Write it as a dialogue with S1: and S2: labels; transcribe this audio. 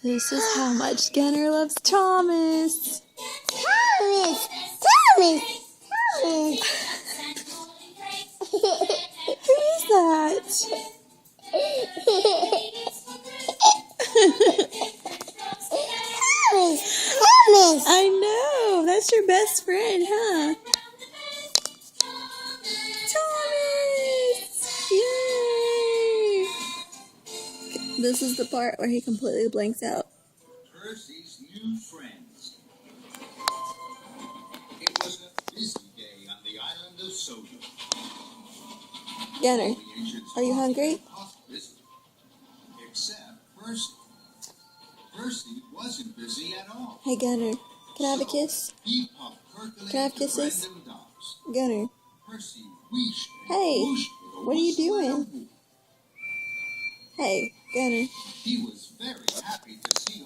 S1: This is how much Gunner loves Thomas.
S2: Thomas!
S1: Who is that?
S2: Thomas!
S1: I know. That's your best friend, huh? Thomas! Yay! This is the part where he completely blanks out.
S3: Percy's new friends. It was a busy day on the island of Sojo.
S1: Gunner, are you hungry?
S3: Except Percy. Percy wasn't busy at all.
S1: Hey, Gunner, can I have a kiss?
S3: He puffed percolated
S1: Can I have kisses?
S3: random dots.
S1: Gunner,
S3: Percy wished and
S1: Hey,
S3: whooshed with a
S1: what are you
S3: whistle and a
S1: doing?
S3: whoop.
S1: hey, Gunner.
S3: He was very happy to see